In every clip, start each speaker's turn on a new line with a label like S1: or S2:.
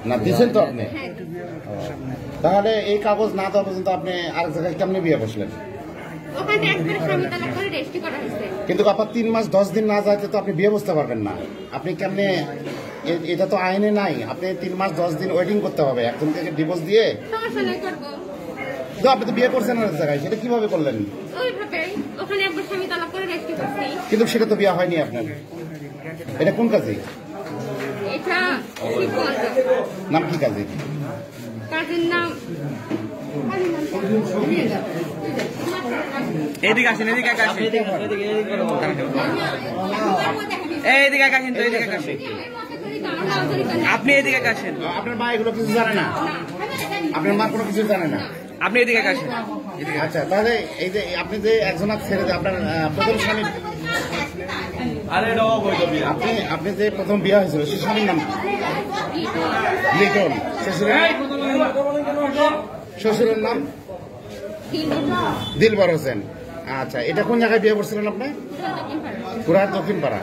S1: না দিচ্ছেন তো আপনি? তাহলে এই কাগজ না দেওয়া পর্যন্ত আপনি আরেক জায়গায় কেমনে বিয়ে বসলেন? কিন্তু আপনার 3 মাস 10 দিন না যাইতে তো আপনি বিয়ে বসতে পারবেন না। আপনি কেমনে, এটা তো আইনে নাই। আপনি 3 মাস 10 দিন ওয়েটিং করতে হবে একজন থেকে ডিভোর্স দিয়ে। তো আপনি তো বিয়ে করছেন আরেক জায়গায়, সেটা কিভাবে করলেন? কিন্তু সেটা তো বিয়ে হয়নি আপনার। এটা কোন কাজে? নাম কি কাজে?
S2: কাজের নাম
S3: এদিকে আসেন, এদিকে আসেন, এইদিকে আসেন তো, এদিকে আসেন। আপনি এদিকে আসেন।
S1: আপনার মা এগুলো কিছু জানে না? আপনার মা কোনো কিছু জানে না?
S3: আপনি এদিকে আসেন।
S1: আচ্ছা, তাহলে এই যে আপনি যে একজন ছেড়ে আপনার প্রথম স্বামী, আপনি যে প্রথম বিয়ে হয়েছিল সে স্বামীর নাম লিটন, শ্বশুরের নাম দিলবর হোসেন। আচ্ছা, এটা কোন জায়গায় বিয়ে করছিলেন আপনি? পুরার দক্ষিণ পাড়া।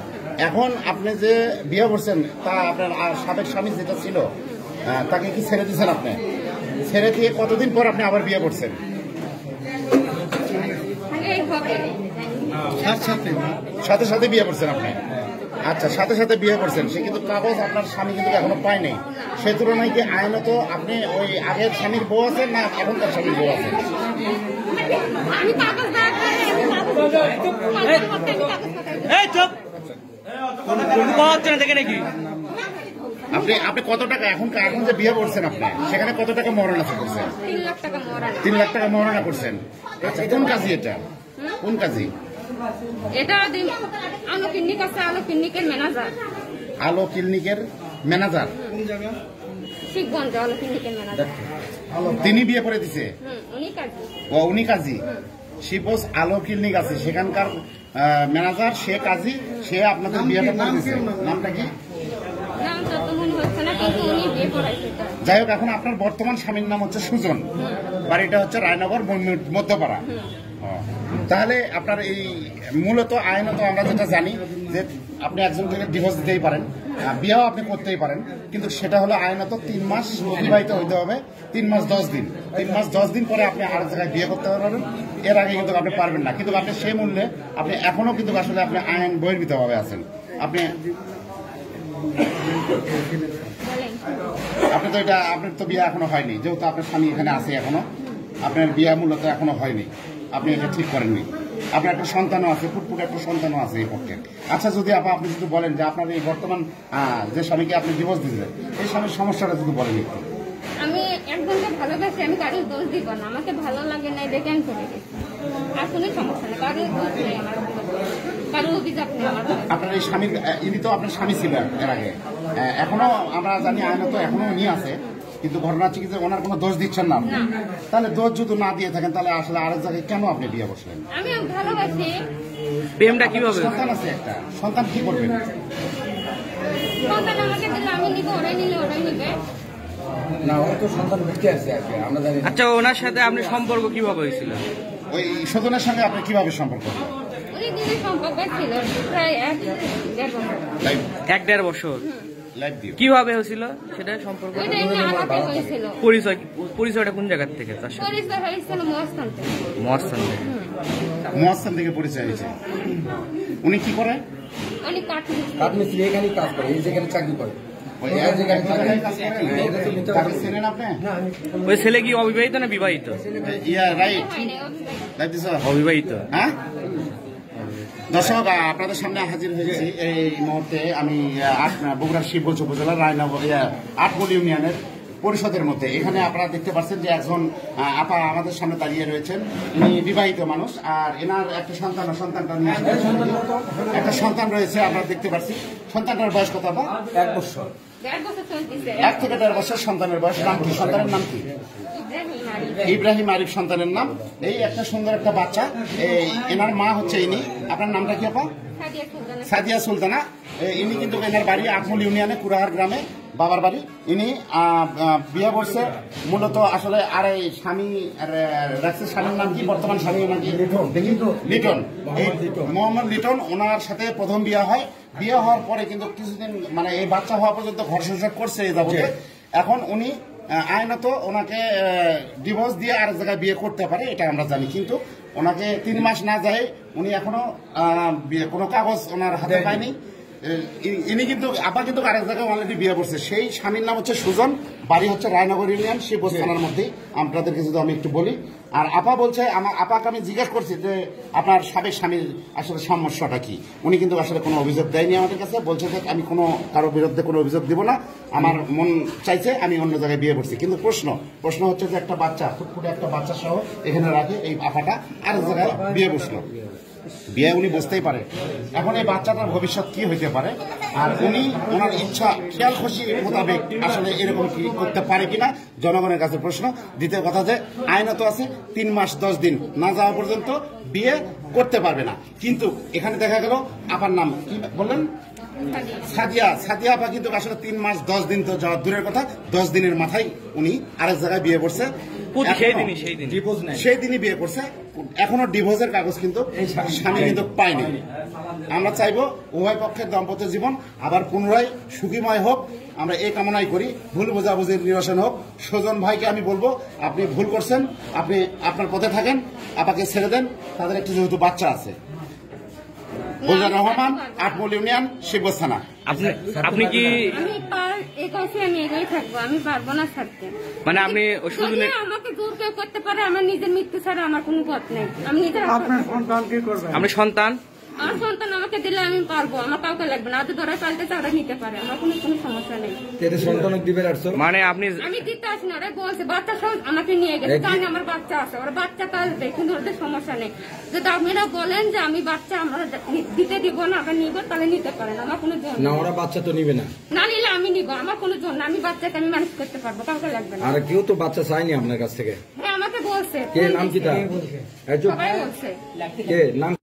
S1: এখন আপনি যে বিয়ে করছেন তা আপনার সাবেক স্বামী যেটা ছিল তাকে কি ছেড়ে দিয়েছেন? আপনি ছেড়ে দিয়ে কতদিন পর আপনি আবার বিয়ে করছেন? সাথে সাথে বিয়ে করছেন আপনি? আচ্ছা, সাথে সাথে বিয়ে করছেন। সে কিন্তু কাগজ আপনার স্বামী কিন্তু এখনো পায়নি। সে তুলনায় কি আইনত আপনি ওই আগের স্বামীর বউ আছেন না এখনকার স্বামীর বউ আছেন? আপনি কত টাকা এখন যে বিয়ে করছেন আপনি সেখানে কত টাকা মহারণা করছেন? 3 লাখ টাকা মহারণা করছেন। আচ্ছা, কোন কাজী এটা? কোন কাজী
S2: এটা? আলো ক্লিনিক আছে, আলো ক্লিনিকের ম্যানেজার।
S1: আলো ক্লিনিকের ম্যানেজার
S2: শিবগঞ্জ আলো ক্লিনিকের ম্যানেজার।
S1: তিনি বিয়ে করে দিছে?
S2: উনি কাজী।
S1: ও, উনি কাজী। শিবগঞ্জ আলো ক্লিনিক আছে, সেখানকার ম্যানেজার, সে কাজী, সে আপনাদের বিয়েটা করে দিছে। নামটা কি? যাই হোক, এখন আপনার বর্তমান স্বামীর নাম হচ্ছে সুজন, বাড়িটা হচ্ছে রায়নগর মধ্যপাড়া। তাহলে আপনার এই মূলত আইনত আমরা যেটা জানি যে আপনি একজন থেকে ডিভোর্স দিতেই পারেন, বিয়েও আপনি করতেই পারেন, কিন্তু সেটা হলো আইনত 3 মাস বিবাহিত হইতে হবে। 3 মাস 10 দিন, 3 মাস 10 দিন পরে আপনি আরেক জায়গায় বিয়ে করতে পারবেন। এর আগে কিন্তু আপনি পারবেন না। কিন্তু আপনি সেই মূল্যে আপনি এখনো কিন্তু আসলে আপনি আইন বহির্ভূতভাবে আছেন। আপনি তো এটা, আপনার তো বিয়ে এখনো হয়নি, যেহেতু আপনার স্বামী এখানে আছে এখনো, আপনার বিয়ে মূলত এখনো হয়নি, আপনি এটা ঠিক করেননি। আপনার একটা সন্তানও আছে, ফুটফুট একটা সন্তানও আছে এই পক্ষে। আচ্ছা, যদি আপনি যদি বলেন যে আপনার এই বর্তমান যে স্বামীকে আপনি ডিভোর্স দিয়েছেন, এই স্বামীর সমস্যাটা যদি বলেন একটু।
S2: আমি একজনকে ভালোবাসি, আমি কারোর দোষ দিব না। আমাকে ভালো লাগে না দেখে আমি চলে গেছি। আর কোনো সমস্যা নেই, কারোর দোষ নেই আমার, কারোর অভিযোগ নেই আমার।
S1: আপনার এই স্বামীর, ইনি তো আপনার স্বামী ছিলেন এর আগে, এখনো আমরা জানি আইনত এখনো উনি আছে, কিন্তু ঘটনা হচ্ছে কি যে ওনার কোনো দোষ দিচ্ছেন না। তাহলে দোষ যদি না দিয়ে থাকেন তাহলে আসলে আরেক জায়গায় কেন আপনি বিয়ে বসলেন?
S2: আমি ভালোবাসি।
S3: প্রেমটা কিভাবে?
S1: সন্তান আছে একটা, সন্তান কি করবেন?
S2: সন্তান আমাকে দিলে আমি নিব, ওরাই নিলে ওরাই নিবে।
S4: না, ওর তো সন্তান বেঁচে আছে আমরা জানি।
S3: আচ্ছা, ওনার সাথে আপনার সম্পর্ক কিভাবে হয়েছিল?
S1: ওই সদনের সঙ্গে আপনি কিভাবে সম্পর্ক?
S2: অনেক দিনের সম্পর্ক ছিল, প্রায়
S3: 1-1.5 বছর। কিভাবে হয়েছিল সেটা সম্পর্ক? পরিচয়টা কোন জায়গা থেকে?
S1: মহাস্থান থেকে পরিচয় হয়েছে। উনি কি করে?
S4: কাঠমিস্ত্রি, এখানে কাজ করে, এই জায়গায় চাকরি করে।
S3: ওই ছেলে কি অবিবাহিত না বিবাহিত? অবিবাহিত।
S1: হ্যাঁ, দর্শক, আপনাদের সামনে হাজির হয়েছি এই মুহূর্তে আমি বগুড়া শিবগঞ্জ উপজেলার রায়নগর 8 ইউনিয়নের পরিষদের মধ্যে। এখানে আপনারা দেখতে পাচ্ছেন যে একজন আপা আমাদের সামনে দাঁড়িয়ে রয়েছেন। ইনি বিবাহিত মানুষ, আর এনার একটা সন্তানটা নিয়ে একটা সন্তান রয়েছে আপনারা দেখতে পাচ্ছি। সন্তানটার বয়স কত?
S4: 1 বছর।
S1: 1 থেকে 1.5 বছর সন্তানের বয়স। নাম কি সন্তানের? নাম কি? ইব্রাহিম আরিফ সন্তানের নাম। এই একটা সুন্দর একটা বাচ্চা। এই এনার মা হচ্ছে ইনি। আপনার নামটা কি আপা? সাদিয়া সুলতানা। ইনি কিন্তু এনার বাড়ি 8 ইউনিয়নে কুরাহার গ্রামে। বাবার বাড়ি। ইনি বিয়ে করছে মূলত আসলে আর এই স্বামী রাখছে, স্বামীর নাম কি, বর্তমান স্বামীর নাম কি? লিটন। এই মোহাম্মদ লিটন, ওনার সাথে প্রথম বিয়ে হয়। বিয়ে হওয়ার পরে কিন্তু কিছুদিন মানে এই বাচ্চা হওয়া পর্যন্ত ঘর সংসার করছে এই যাবতে। এখন উনি আইনত ওনাকে ডিভোর্স দিয়ে আরেক জায়গায় বিয়ে করতে পারে, এটা আমরা জানি। কিন্তু ওনাকে 3 মাস না যায় উনি এখনো কোনো কাগজ ওনার হাতে পায়নি। ইনি কিন্তু আপা কিন্তু আরেক জায়গায় অলরেডি বিয়ে করছে। সেই স্বামীর নাম হচ্ছে সুজন, বাড়ি হচ্ছে রায়নগর ইউনিয়ন, শিবগঞ্জ থানার মধ্যেই। আপনাদেরকে যদি আমি একটু বলি, আর আপা বলছে, আমার আপাকে আমি জিজ্ঞেস করছি যে আপনার সাবেক স্বামীর আসলে সমস্যাটা কি। উনি কিন্তু আসলে কোনো অভিযোগ দেয়নি আমাদের কাছে, বলছে যে আমি কোনো কারোর বিরুদ্ধে কোনো অভিযোগ দিব না, আমার মন চাইছে আমি অন্য জায়গায় বিয়ে করছি। কিন্তু প্রশ্ন হচ্ছে যে একটা বাচ্চা, ফুটফুটে একটা বাচ্চা সহ এখানে রাখে এই আপাটা আরেক জায়গায় বিয়ে বসলো, বিয়ে উনি বুঝতেই পারে। এখন এই বাচ্চাটার ভবিষ্যৎ কি হইতে পারে, আর উনি ওনার ইচ্ছা খেয়াল খুশি মোতাবেক আসলে এরকম কি করতে পারে কিনা জনগণের কাছে প্রশ্ন। দ্বিতীয় কথা যে আইনত আছে 3 মাস 10 দিন না যাওয়া পর্যন্ত বিয়ে করতে পারবে না। কিন্তু এখানে দেখা গেল আপার নাম কি বললেন, সাদিয়া আপা কিন্তু আসলে 3 মাস 10 দিন তো যাওয়ার দূরের কথা, 10 দিনের মাথায় উনি আরেক জায়গায় বিয়ে করছে, সেই দিনই বিয়ে করছে। এখনো ডিভোর্সের কাগজ কিন্তু স্বামী কিন্তু পায়নি। আমরা চাইবো উভয় পক্ষের দাম্পত্য জীবন আবার পুনরায় সুখীময় হোক, আমরা এই কামনাই করি। ভুল বোঝাবুঝির নিরসন হোক। সুজন ভাইকে আমি বলবো, আপনি ভুল করছেন, আপনি আপনার পথে থাকেন, আপাকে ছেড়ে দেন, তাদের একটি যেহেতু বাচ্চা আছে। গুলজার রহমান, 8 মৌল ইউনিয়ন, শিবগঞ্জ থানা।
S3: আপনি কি
S2: আমি এগোই থাকবো, আমি পারবো না থাকতে।
S3: মানে আপনি
S2: আমাকে জোর কেউ করতে পারে, আমার নিজের মৃত্যু ছাড়া আমার কোনো পথ নেই। আমি নিজের
S3: আপনি সন্তান,
S2: আমার সন্তান আমাকে দিলে আমি পারবো, আমার কাউকে লাগবে না। ওদের ধরে পালতে ওরা নিতে পারে, আমার কোনো সমস্যা নেই।
S3: মানে আপনি
S2: আমি দিতে আসি না, ওরা বলছে বাচ্চা সহ আমাকে নিয়ে গেছে, তাই আমার বাচ্চা আছে, ওরা বাচ্চা পালবে, কিন্তু ওদের সমস্যা নেই। যদি আপনারা বলেন যে আমি বাচ্চা আমরা দিতে দিব না, আমরা নিব, তাহলে নিতে পারেন, আমার কোনো জোর
S4: না। ওরা বাচ্চা তো নিবে না,
S2: না নিলে আমি নিব, আমার কোনো জোর না। আমি বাচ্চাকে আমি মানুষ করতে পারবো, কাউকে লাগবে না।
S4: আর কেউ তো বাচ্চা চায়নি আপনার কাছ থেকে।
S2: হ্যাঁ আমাকে বলছে,
S4: কে নাম কি তার?
S2: সবাই বলছে।
S4: কে নাম?